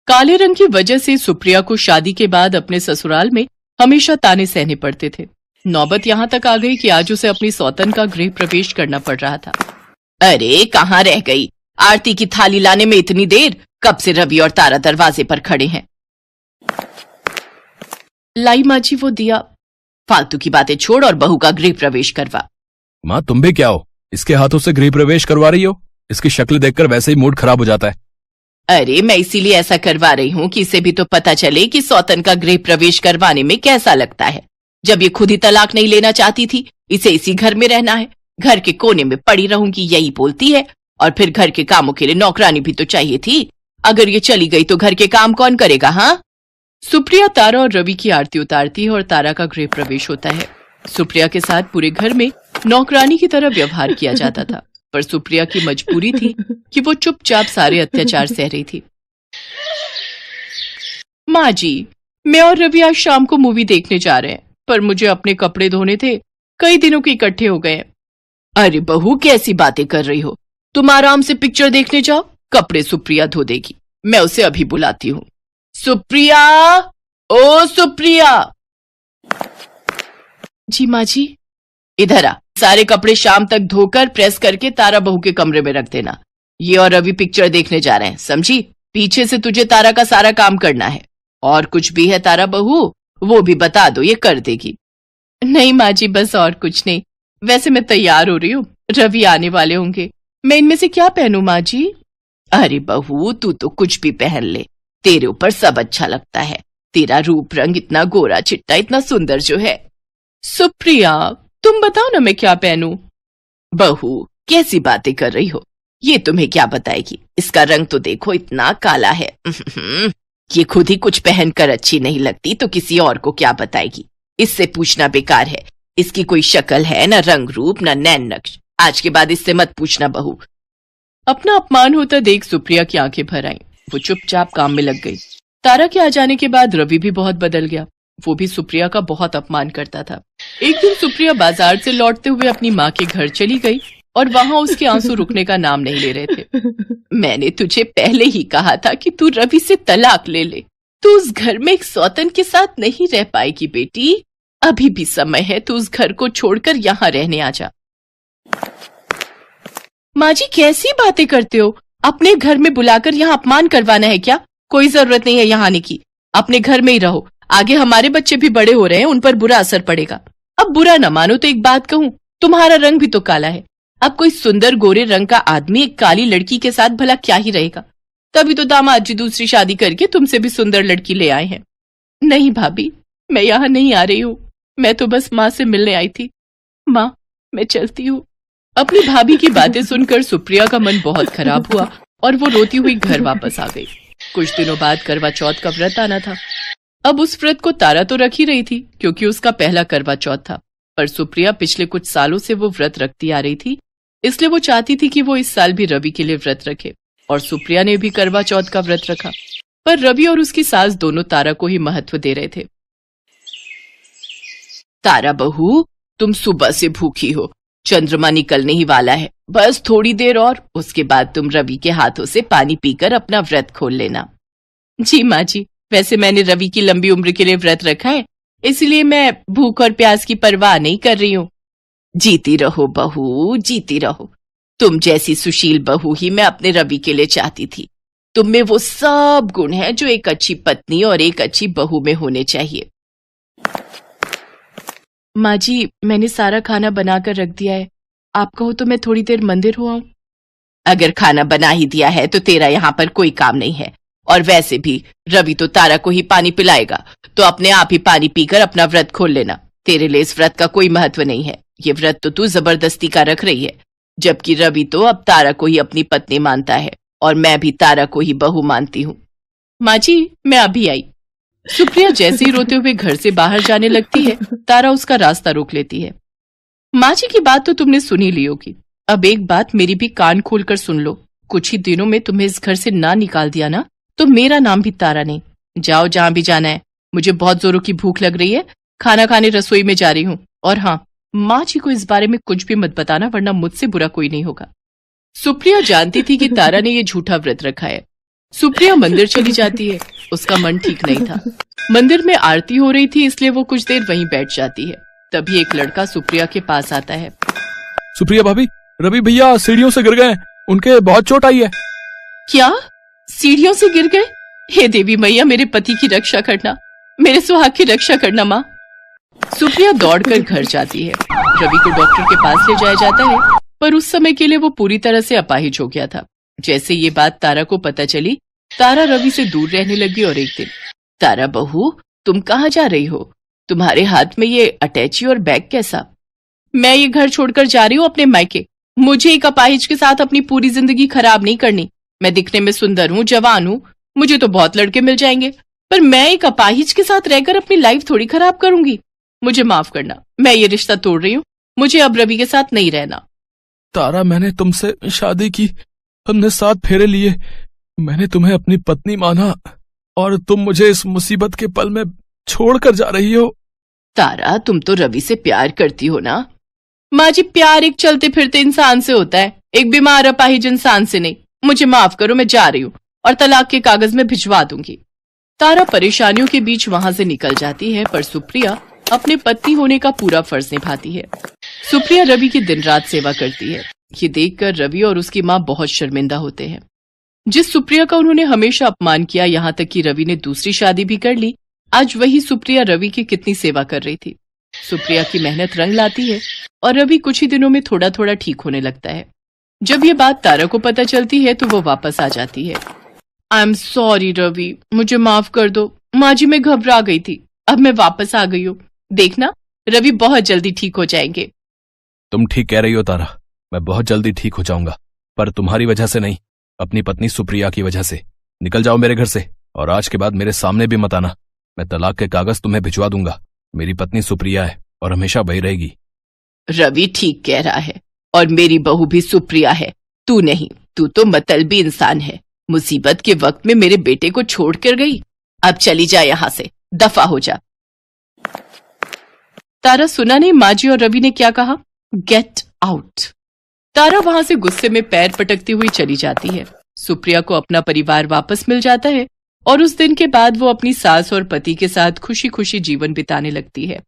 काले रंग की वजह से सुप्रिया को शादी के बाद अपने ससुराल में हमेशा ताने सहने पड़ते थे। नौबत यहाँ तक आ गई कि आज उसे अपनी सौतन का गृह प्रवेश करना पड़ रहा था। अरे कहाँ रह गई? आरती की थाली लाने में इतनी देर? कब से रवि और तारा दरवाजे पर खड़े हैं। लाई माँ जी वो दिया। फालतू की बातें छोड़ और बहू का गृह प्रवेश करवा। माँ तुम भी क्या हो, इसके हाथों से गृह प्रवेश करवा रही हो? इसकी शक्ल देखकर वैसे ही मूड खराब हो जाता है। अरे मैं इसीलिए ऐसा करवा रही हूँ कि इसे भी तो पता चले कि सौतन का गृह प्रवेश करवाने में कैसा लगता है। जब ये खुद ही तलाक नहीं लेना चाहती थी, इसे इसी घर में रहना है, घर के कोने में पड़ी रहूंगी यही बोलती है। और फिर घर के कामों के लिए नौकरानी भी तो चाहिए थी। अगर ये चली गई तो घर के काम कौन करेगा? हाँ। सुप्रिया तारा और रवि की आरती उतारती है और तारा का गृह प्रवेश होता है। सुप्रिया के साथ पूरे घर में नौकरानी की तरह व्यवहार किया जाता था, पर सुप्रिया की मजबूरी थी कि वो चुपचाप सारे अत्याचार सह रही थी। माँ जी, मैं और रवि आज शाम को मूवी देखने जा रहे हैं, पर मुझे अपने कपड़े धोने थे, कई दिनों के इकट्ठे हो गए हैं। अरे बहू कैसी बातें कर रही हो? तुम आराम से पिक्चर देखने जाओ, कपड़े सुप्रिया धो देगी। मैं उसे अभी बुलाती हूँ। सुप्रिया, ओ सुप्रिया। जी माँ जी। इधर आ, सारे कपड़े शाम तक धोकर प्रेस करके तारा बहू के कमरे में रख देना। ये और रवि पिक्चर देखने जा रहे हैं, समझी? पीछे से तुझे तारा का सारा काम करना है। और कुछ भी है तारा बहू, वो भी बता दो, ये कर देगी। नहीं माँ जी, बस और कुछ नहीं। वैसे मैं तैयार हो रही हूँ, रवि आने वाले होंगे। मैं इनमें से क्या पहनूं माँ जी? अरे बहू तू तो कुछ भी पहन ले, तेरे ऊपर सब अच्छा लगता है। तेरा रूप रंग इतना गोरा चिट्टा, इतना सुंदर जो है। सुप्रिया तुम बताओ ना मैं क्या पहनूं? बहू कैसी बातें कर रही हो? ये तुम्हें क्या बताएगी? इसका रंग तो देखो, इतना काला है। ये खुद ही कुछ पहनकर अच्छी नहीं लगती तो किसी और को क्या बताएगी? इससे पूछना बेकार है। इसकी कोई शक्ल है, न रंग रूप, न नैन नक्श। आज के बाद इससे मत पूछना बहू। अपना अपमान होता देख सुप्रिया की आंखें भर आईं। वो चुपचाप काम में लग गई। तारा के आ जाने के बाद रवि भी बहुत बदल गया। वो भी सुप्रिया का बहुत अपमान करता था। एक दिन सुप्रिया बाजार से लौटते हुए अपनी माँ के घर चली गई और वहां उसके आंसू रुकने का नाम नहीं ले रहे थे। मैंने तुझे पहले ही कहा था कि तू रवि से तलाक ले ले। तू उस घर में एक सौतन के साथ नहीं रह पाएगी बेटी। अभी भी समय है, तू उस घर को छोड़कर यहाँ रहने आ जा। माँ जी कैसी बातें करते हो? अपने घर में बुलाकर यहाँ अपमान करवाना है क्या? कोई जरूरत नहीं है यहाँ आने की। अपने घर में ही रहो। आगे हमारे बच्चे भी बड़े हो रहे हैं, उन पर बुरा असर पड़ेगा। अब बुरा न मानो तो एक बात कहूँ, तुम्हारा रंग भी तो काला है। अब कोई सुंदर गोरे रंग का आदमी एक काली लड़की के साथ भला क्या ही रहेगा? तभी तो दामाद जी दूसरी शादी करके तुमसे भी सुंदर लड़की ले आए हैं। नहीं भाभी, मैं यहाँ नहीं आ रही हूँ। मैं तो बस माँ से मिलने आई थी। माँ मैं चलती हूँ। अपनी भाभी की बातें सुनकर सुप्रिया का मन बहुत खराब हुआ और वो रोती हुई घर वापस आ गई। कुछ दिनों बाद करवा चौथ का व्रत आना था। अब उस व्रत को तारा तो रख ही रही थी क्योंकि उसका पहला करवा चौथ था, पर सुप्रिया पिछले कुछ सालों से वो व्रत रखती आ रही थी, इसलिए वो चाहती थी कि वो इस साल भी रवि के लिए व्रत रखे। और सुप्रिया ने भी करवा चौथ का व्रत रखा, पर रवि और उसकी सास दोनों तारा को ही महत्व दे रहे थे। तारा बहू तुम सुबह से भूखी हो, चंद्रमा निकलने ही वाला है। बस थोड़ी देर और, उसके बाद तुम रवि के हाथों से पानी पीकर अपना व्रत खोल लेना। जी माँ जी, वैसे मैंने रवि की लंबी उम्र के लिए व्रत रखा है, इसलिए मैं भूख और प्यास की परवाह नहीं कर रही हूँ। जीती रहो बहू, जीती रहो। तुम जैसी सुशील बहू ही मैं अपने रवि के लिए चाहती थी। तुम में वो सब गुण हैं जो एक अच्छी पत्नी और एक अच्छी बहू में होने चाहिए। माँ जी मैंने सारा खाना बनाकर रख दिया है, आप कहो तो मैं थोड़ी देर मंदिर हो आऊं? अगर खाना बना ही दिया है तो तेरा यहाँ पर कोई काम नहीं है। और वैसे भी रवि तो तारा को ही पानी पिलाएगा, तो अपने आप ही पानी पीकर अपना व्रत खोल लेना। तेरे लिए इस व्रत का कोई महत्व नहीं है। ये व्रत तो तू जबरदस्ती का रख रही है, जबकि रवि तो अब तारा को ही अपनी पत्नी मानता है और मैं भी तारा को ही बहू मानती हूँ। माँ जी मैं अभी आई। सुप्रिया जैसे ही रोते हुए घर से बाहर जाने लगती है, तारा उसका रास्ता रोक लेती है। माँ जी की बात तो तुमने सुनी ली होगी, अब एक बात मेरी भी कान खोलकर सुन लो। कुछ ही दिनों में तुम्हें इस घर से ना निकाल दिया ना, तो मेरा नाम भी तारा नहीं। जाओ जहां भी जाना है। मुझे बहुत जोरों की भूख लग रही है, खाना खाने रसोई में जा रही हूँ। और हाँ, माँ जी को इस बारे में कुछ भी मत बताना, वरना मुझसे बुरा कोई नहीं होगा। सुप्रिया जानती थी कि तारा ने ये झूठा व्रत रखा है, सुप्रिया मंदिर चली जाती है। उसका मन ठीक नहीं था। मंदिर में आरती हो रही थी, इसलिए वो कुछ देर वहीं बैठ जाती है। तभी एक लड़का सुप्रिया के पास आता है। सुप्रिया भाभी, रवि भैया सीढ़ियों से गिर गए, उनके बहुत चोट आई है। क्या? सीढ़ियों से गिर गए? हे देवी मैया, मेरे पति की रक्षा करना, मेरे सुहाग की रक्षा करना माँ। सुप्रिया दौड़कर घर जाती है। रवि को डॉक्टर के पास ले जाया जाता है, पर उस समय के लिए वो पूरी तरह से अपाहिज हो गया था। जैसे ये बात तारा को पता चली, तारा रवि से दूर रहने लगी और एक दिन, तारा बहू, तुम कहाँ जा रही हो? तुम्हारे हाथ में ये अटैची और बैग कैसा? मैं ये घर छोड़कर जा रही हूँ अपने मायके। मुझे एक अपाहिज के साथ अपनी पूरी जिंदगी खराब नहीं करनी। मैं दिखने में सुंदर हूँ, जवान हूँ, मुझे तो बहुत लड़के मिल जाएंगे, पर मैं एक अपाहिज के साथ रहकर अपनी लाइफ थोड़ी खराब करूंगी। मुझे माफ करना, मैं ये रिश्ता तोड़ रही हूँ। मुझे अब रवि के साथ नहीं रहना। तारा, मैंने तुमसे शादी की, हमने 7 फेरे लिए, मैंने तुम्हें अपनी पत्नी माना और तुम मुझे इस मुसीबत के पल में छोड़कर जा रही हो। तारा, तुम तो रवि से प्यार करती हो ना? माँ जी, प्यार एक चलते फिरते इंसान से होता है, एक बीमार अपाहिज इंसान से नहीं। मुझे माफ करो, मैं जा रही हूँ और तलाक के कागज में भिजवा दूंगी। तारा परेशानियों के बीच वहां से निकल जाती है, पर सुप्रिया अपने पत्नी होने का पूरा फर्ज निभाती है। सुप्रिया रवि की दिन रात सेवा करती है। ये देखकर रवि और उसकी माँ बहुत शर्मिंदा होते हैं। जिस सुप्रिया का उन्होंने हमेशा अपमान किया, यहाँ तक कि रवि ने दूसरी शादी भी कर ली, आज वही सुप्रिया रवि की कितनी सेवा कर रही थी। सुप्रिया की मेहनत रंग लाती है और रवि कुछ ही दिनों में थोड़ा थोड़ा ठीक होने लगता है। जब ये बात तारा को पता चलती है तो वो वापस आ जाती है। आई एम सॉरी रवि, मुझे माफ कर दो। माँ जी, मैं घबरा गई थी, अब मैं वापस आ गई हूँ। देखना, रवि बहुत जल्दी ठीक हो जाएंगे। तुम ठीक कह रही हो तारा, मैं बहुत जल्दी ठीक हो जाऊंगा, पर तुम्हारी वजह से नहीं, अपनी पत्नी सुप्रिया की वजह से। निकल जाओ मेरे घर से और आज के बाद मेरे सामने भी मत आना। मैं तलाक के कागज तुम्हें भिजवा दूंगा। मेरी पत्नी सुप्रिया है और हमेशा वही रहेगी। रवि ठीक कह रहा है और मेरी बहू भी सुप्रिया है, तू नहीं। तू तो मतलबी इंसान है। मुसीबत के वक्त में मेरे बेटे को छोड़ कर गई। अब चली जा यहाँ से, दफा हो जा। तारा सुना नहीं माँ जी और रवि ने क्या कहा? Get out. तारा वहां से गुस्से में पैर पटकती हुई चली जाती है। सुप्रिया को अपना परिवार वापस मिल जाता है और उस दिन के बाद वो अपनी सास और पति के साथ खुशी खुशी जीवन बिताने लगती है।